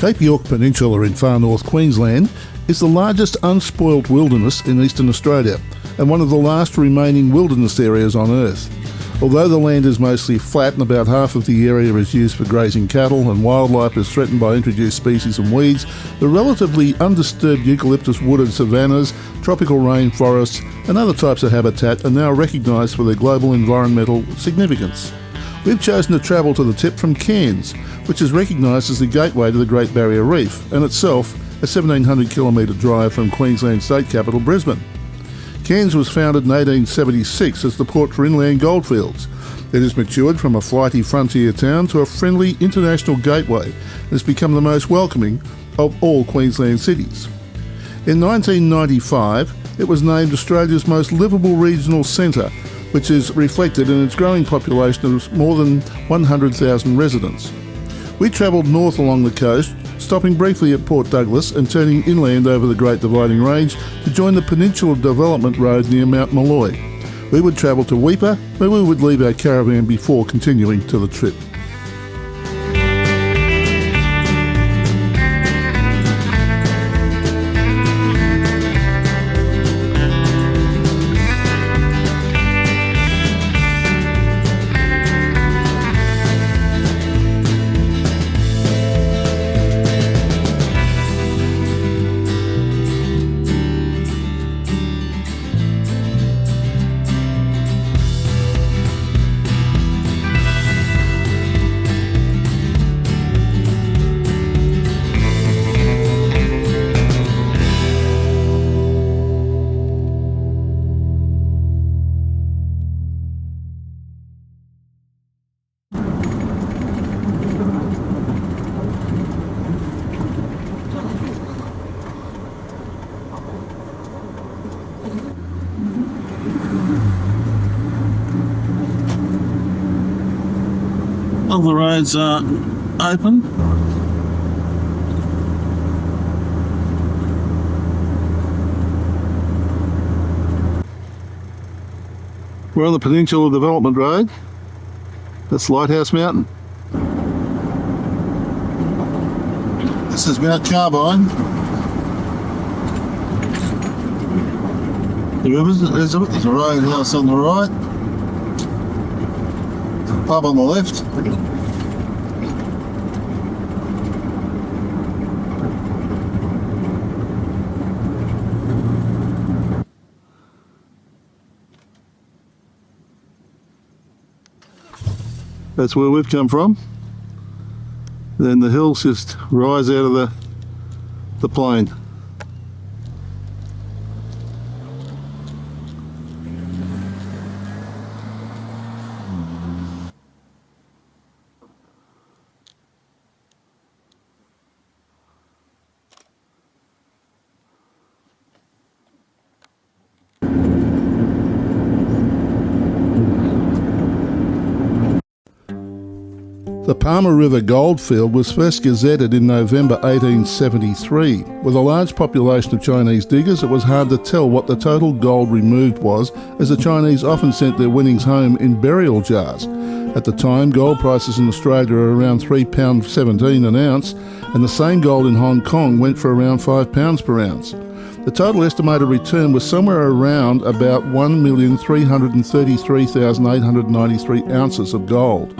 Cape York Peninsula in far north Queensland is the largest unspoilt wilderness in eastern Australia and one of the last remaining wilderness areas on Earth. Although the land is mostly flat and about half of the area is used for grazing cattle and wildlife is threatened by introduced species and weeds, the relatively undisturbed eucalyptus wooded savannas, tropical rainforests and other types of habitat are now recognised for their global environmental significance. We've chosen to travel to the tip from Cairns, which is recognised as the gateway to the Great Barrier Reef and itself a 1,700 kilometre drive from Queensland's state capital Brisbane. Cairns was founded in 1876 as the port for inland goldfields. It has matured from a flighty frontier town to a friendly international gateway and has become the most welcoming of all Queensland cities. In 1995, it was named Australia's most livable regional centre, which is reflected in its growing population of more than 100,000 residents. We travelled north along the coast, stopping briefly at Port Douglas and turning inland over the Great Dividing Range to join the Peninsula Development Road near Mount Molloy. We would travel to Weipa, where we would leave our caravan before continuing to the trip. All the roads are open. We're on the Peninsula Development Road. That's Lighthouse Mountain. This is Mt Carbine. The river's Elizabeth, there's a roadhouse on the right. Pub on the left. That's where we've come from. Then the hills just rise out of the plain. The Palmer River goldfield was first gazetted in November 1873. With a large population of Chinese diggers, it was hard to tell what the total gold removed was, as the Chinese often sent their winnings home in burial jars. At the time, gold prices in Australia were around £3.17 an ounce, and the same gold in Hong Kong went for around £5 per ounce. The total estimated return was somewhere around about 1,333,893 ounces of gold.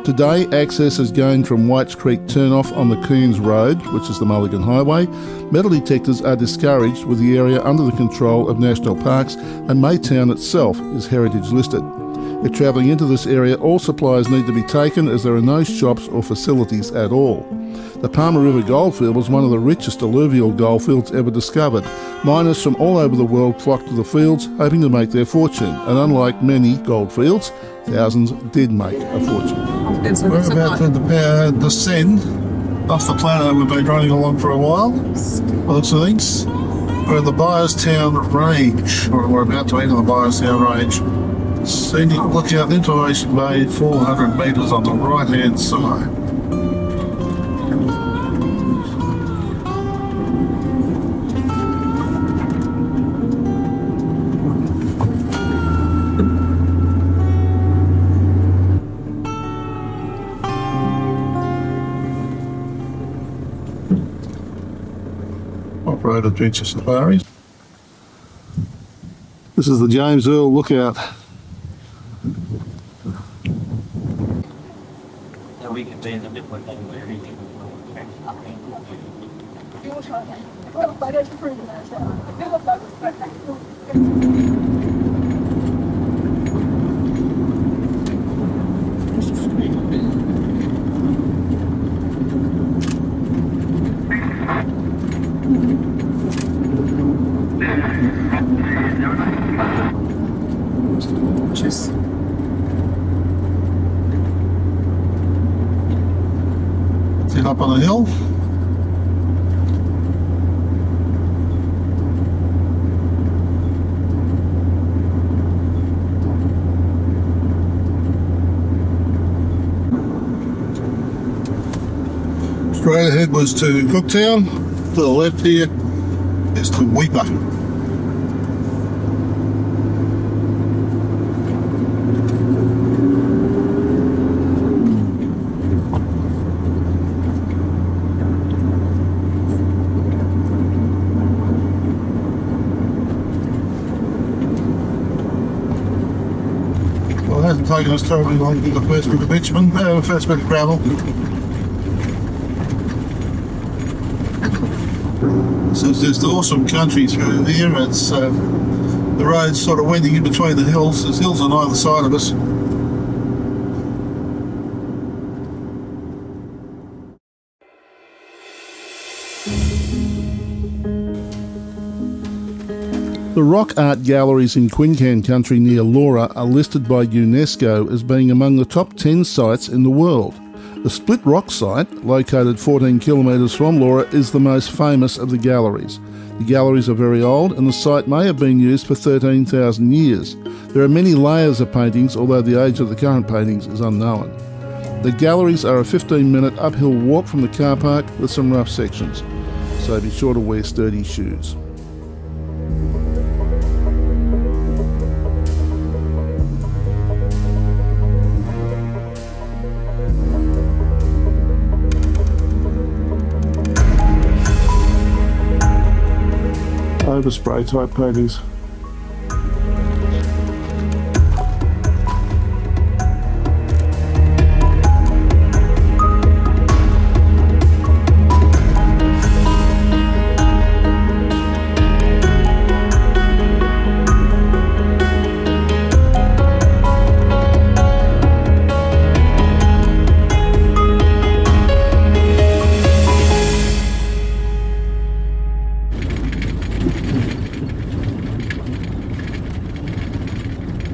Today, access is gained from Whites Creek turnoff on the Cairns Road, which is the Mulligan Highway. Metal detectors are discouraged with the area under the control of national parks, and Maytown itself is heritage listed. If travelling into this area, all supplies need to be taken as there are no shops or facilities at all. The Palmer River goldfield was one of the richest alluvial goldfields ever discovered. Miners from all over the world flocked to the fields, hoping to make their fortune, and unlike many goldfields, thousands did make a fortune. We're about to descend off the plateau we've been running along for a while. By the looks of things, we're at the Byerstown Range, or we're about to enter the Byerstown Range. Scenic lookout into Ocean Bay, 400 metres on the right-hand side. off-road adventure safaris. This is the James Earl Lookout. So we can be in the middle of everything. Cheers. Sit up on a hill. Straight ahead was to Cooktown. To the left here is to Weipa. Well, it hasn't taken us terribly long to get the first bit of bitumen, first bit of gravel. So it's just awesome country through here. It's the road's sort of wending in between the hills. There's hills on either side of us. The rock art galleries in Queensland country near Laura are listed by UNESCO as being among the top 10 sites in the world. The Split Rock site, located 14 kilometres from Laura, is the most famous of the galleries. The galleries are very old and the site may have been used for 13,000 years. There are many layers of paintings, although the age of the current paintings is unknown. The galleries are a 15-minute uphill walk from the car park with some rough sections, so be sure to wear sturdy shoes. Overspray type paintings.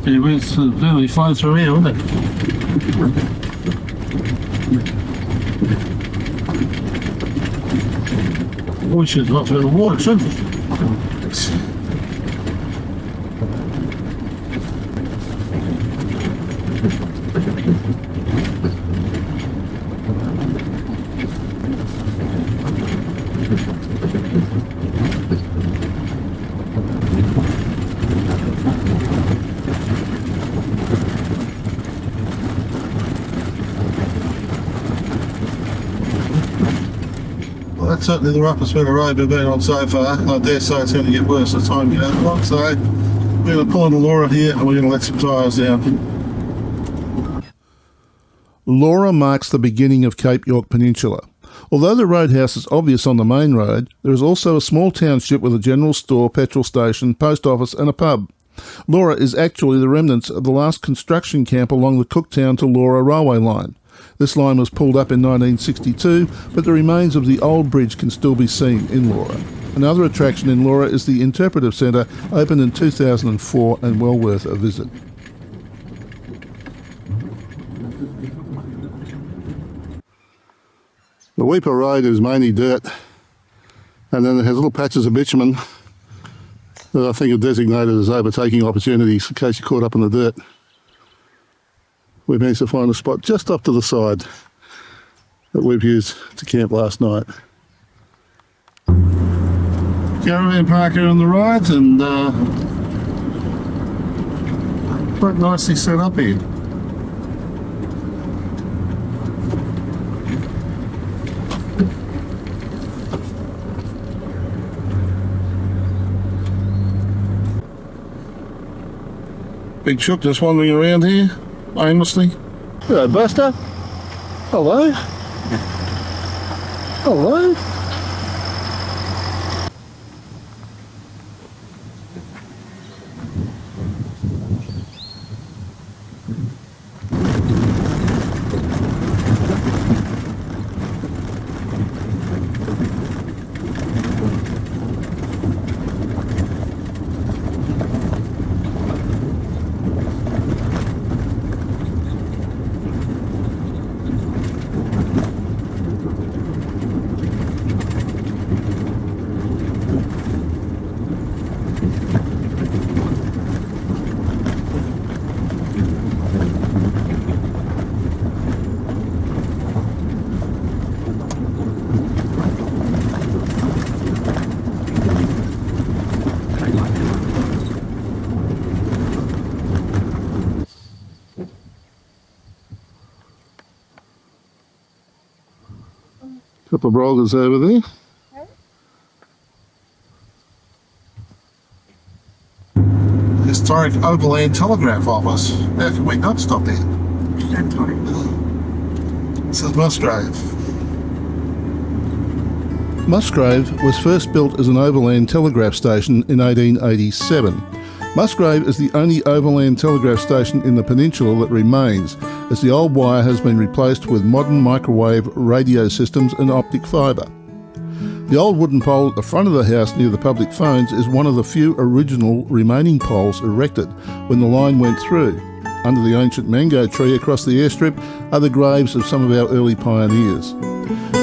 It went really flying through here, wasn't it? We should not through the water, shouldn't we? That's certainly the roughest bit of road we've been on so far. I dare say it's going to get worse as time goes along, so we're going to pull into Laura here and we're going to let some tyres down. Laura marks the beginning of Cape York Peninsula. Although the Roadhouse is obvious on the main road, there is also a small township with a general store, petrol station, post office and a pub. Laura is actually the remnants of the last construction camp along the Cooktown to Laura railway line. This line was pulled up in 1962, but the remains of the old bridge can still be seen in Laura. Another attraction in Laura is the Interpretive Centre, opened in 2004 and well worth a visit. The Weipa Road is mainly dirt, and then it has little patches of bitumen that I think are designated as overtaking opportunities in case you're caught up in the dirt. We managed to find a spot just off to the side that we've used to camp last night. Caravan park here on the right, and quite nicely set up here. Big Shook just wandering around here, aimlessly. Hello, Buster. Hello. Hello. Couple of rollers over there. Historic overland telegraph office. How can we not stop there? This is Musgrave. Musgrave was first built as an overland telegraph station in 1887. Musgrave is the only overland telegraph station in the peninsula that remains, as the old wire has been replaced with modern microwave radio systems and optic fibre. The old wooden pole at the front of the house near the public phones is one of the few original remaining poles erected when the line went through. Under the ancient mango tree across the airstrip are the graves of some of our early pioneers.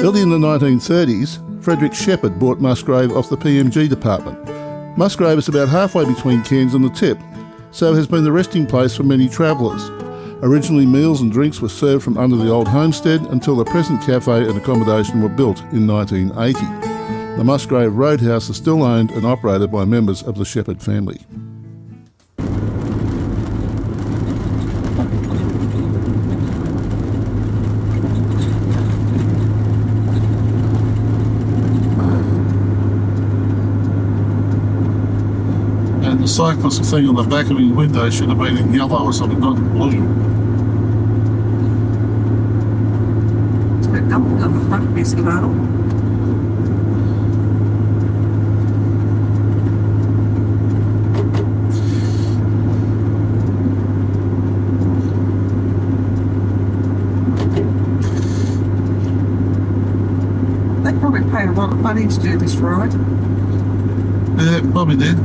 Early in the 1930s, Frederick Shepherd bought Musgrave off the PMG department. Musgrave is about halfway between Cairns and the tip, so has been the resting place for many travellers. Originally meals and drinks were served from under the old homestead until the present cafe and accommodation were built in 1980. The Musgrave Roadhouse is still owned and operated by members of the Shepherd family. The cyclist thing on the back of his window should have been in yellow or something, not blue. It's a bit doubled on the front of his model. They probably paid a lot of money to do this ride. Yeah, probably did.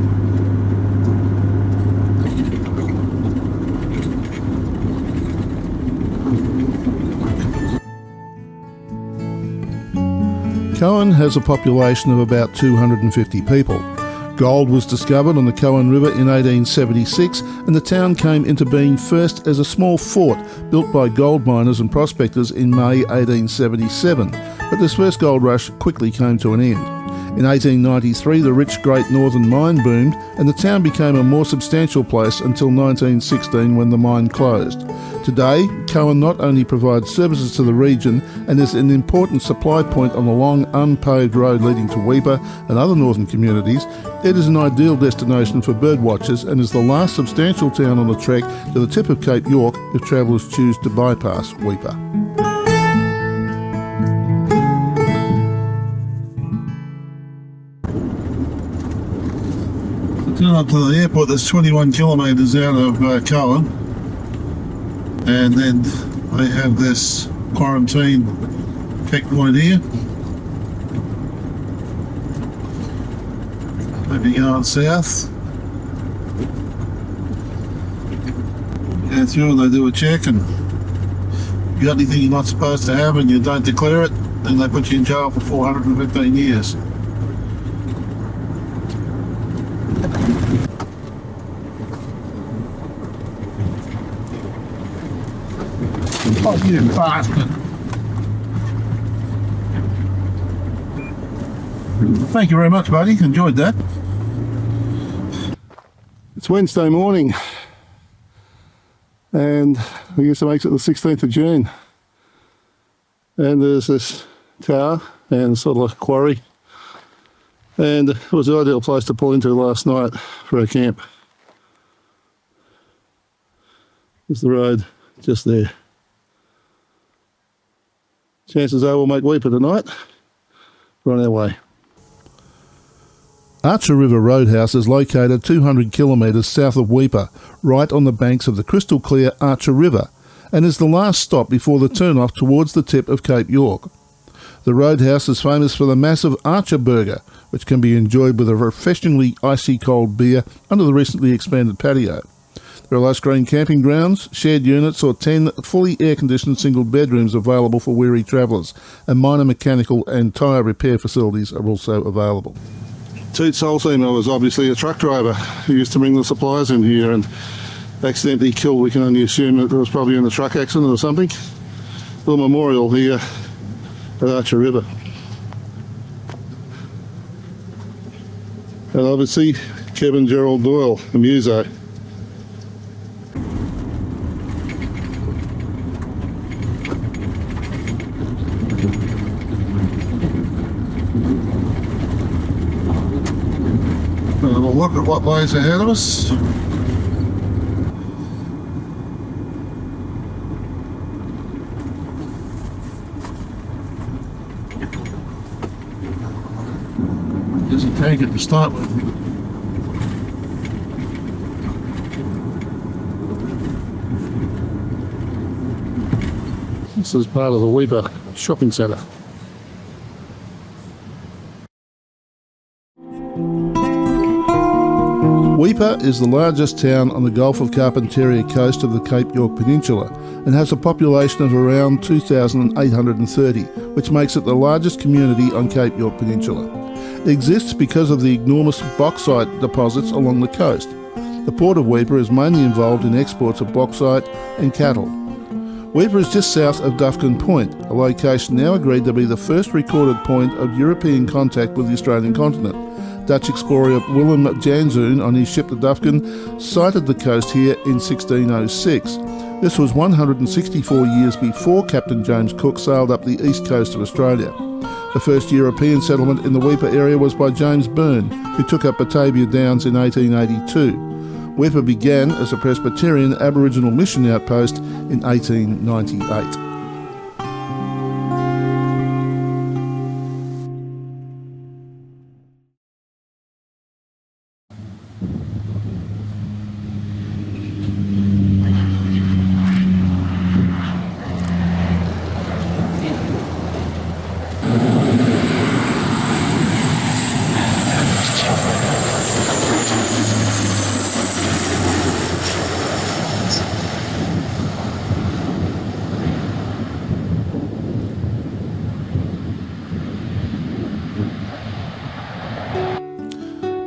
Coen has a population of about 250 people. Gold was discovered on the Coen River in 1876 and the town came into being first as a small fort built by gold miners and prospectors in May 1877, but this first gold rush quickly came to an end. In 1893 the rich Great Northern Mine boomed and the town became a more substantial place until 1916 when the mine closed. Today, Coen not only provides services to the region and is an important supply point on the long unpaved road leading to Weipa and other northern communities, it is an ideal destination for birdwatchers and is the last substantial town on the trek to the tip of Cape York if travellers choose to bypass Weipa. Turn up to the airport that's 21 kilometres out of Cullen. And then they have this quarantine checkpoint here. Maybe going south. Go through and they do a check, and if you got anything you're not supposed to have and you don't declare it, then they put you in jail for 415 years. Oh, you bastard. Thank you very much, buddy. Enjoyed that. It's Wednesday morning, and I guess it makes it the 16th of June. And there's this tower and sort of like a quarry. And it was the ideal place to pull into last night for a camp. There's the road just there. Chances are we'll make Weipa tonight. We're on our way. Archer River Roadhouse is located 200 kilometres south of Weipa, right on the banks of the crystal clear Archer River, and is the last stop before the turn-off towards the tip of Cape York. The Roadhouse is famous for the massive Archer burger, which can be enjoyed with a refreshingly icy cold beer under the recently expanded patio. There are lush green camping grounds, shared units or 10 fully air-conditioned single bedrooms available for weary travellers, and minor mechanical and tyre repair facilities are also available. Toots Holseamer was obviously a truck driver who used to bring the supplies in here and accidentally killed. We can only assume that it was probably in a truck accident or something. Little memorial here at Archer River. And obviously Kevin Gerald Doyle, the muso. We'll look at what lies ahead of us. There's a tanker to start with. This is part of the Weipa shopping centre. Weipa is the largest town on the Gulf of Carpentaria coast of the Cape York Peninsula and has a population of around 2,830, which makes it the largest community on Cape York Peninsula. It exists because of the enormous bauxite deposits along the coast. The port of Weipa is mainly involved in exports of bauxite and cattle. Weipa is just south of Dufferin Point, a location now agreed to be the first recorded point of European contact with the Australian continent. Dutch explorer Willem Janszoon on his ship the Dufferin sighted the coast here in 1606. This was 164 years before Captain James Cook sailed up the east coast of Australia. The first European settlement in the Weipa area was by James Byrne, who took up Batavia Downs in 1882. Weipa began as a Presbyterian Aboriginal mission outpost in 1898.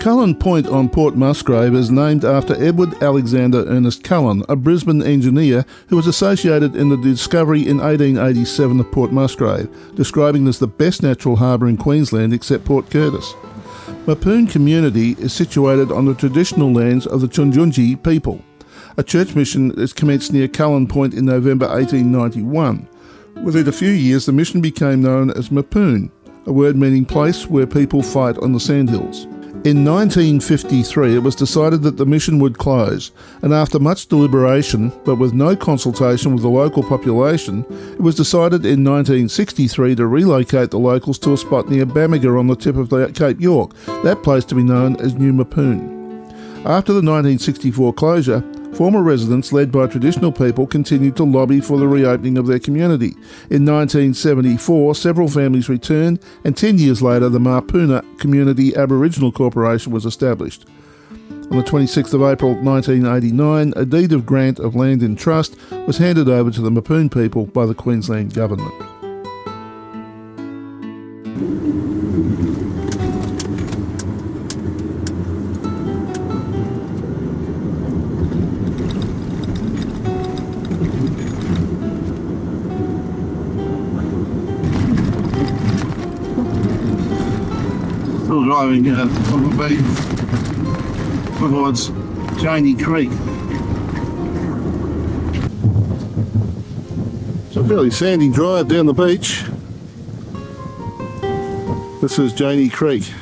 Cullen Point on Port Musgrave is named after Edward Alexander Ernest Cullen, a Brisbane engineer who was associated in the discovery in 1887 of Port Musgrave, describing it as the best natural harbour in Queensland except Port Curtis. Mapoon community is situated on the traditional lands of the Chunjunji people. A church mission is commenced near Cullen Point in November 1891. Within a few years the mission became known as Mapoon, a word meaning place where people fight on the sandhills. In 1953 it was decided that the mission would close, and after much deliberation, but with no consultation with the local population, it was decided in 1963 to relocate the locals to a spot near Bamega on the tip of Cape York, that place to be known as New Mapoon. After the 1964 closure, former residents led by traditional people continued to lobby for the reopening of their community. In 1974, several families returned, and 10 years later the Mapoon Community Aboriginal Corporation was established. On the 26th of April 1989, a deed of grant of land in trust was handed over to the Mapoon people by the Queensland Government. Still driving on the beach towards Janey Creek. It's a fairly sandy drive down the beach. This is Janey Creek.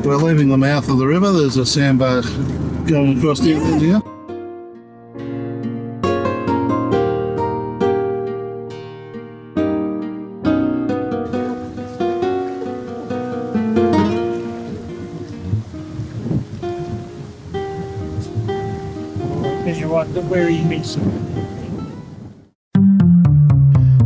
We're leaving the mouth of the river. There's a sandbar going across the end here. Because you're right, where you miss.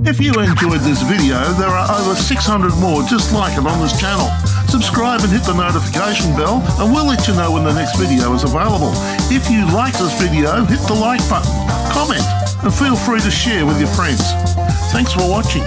If you enjoyed this video, there are over 600 more just like it on this channel. Subscribe and hit the notification bell and we'll let you know when the next video is available. If you like this video, hit the like button, comment and feel free to share with your friends. Thanks for watching.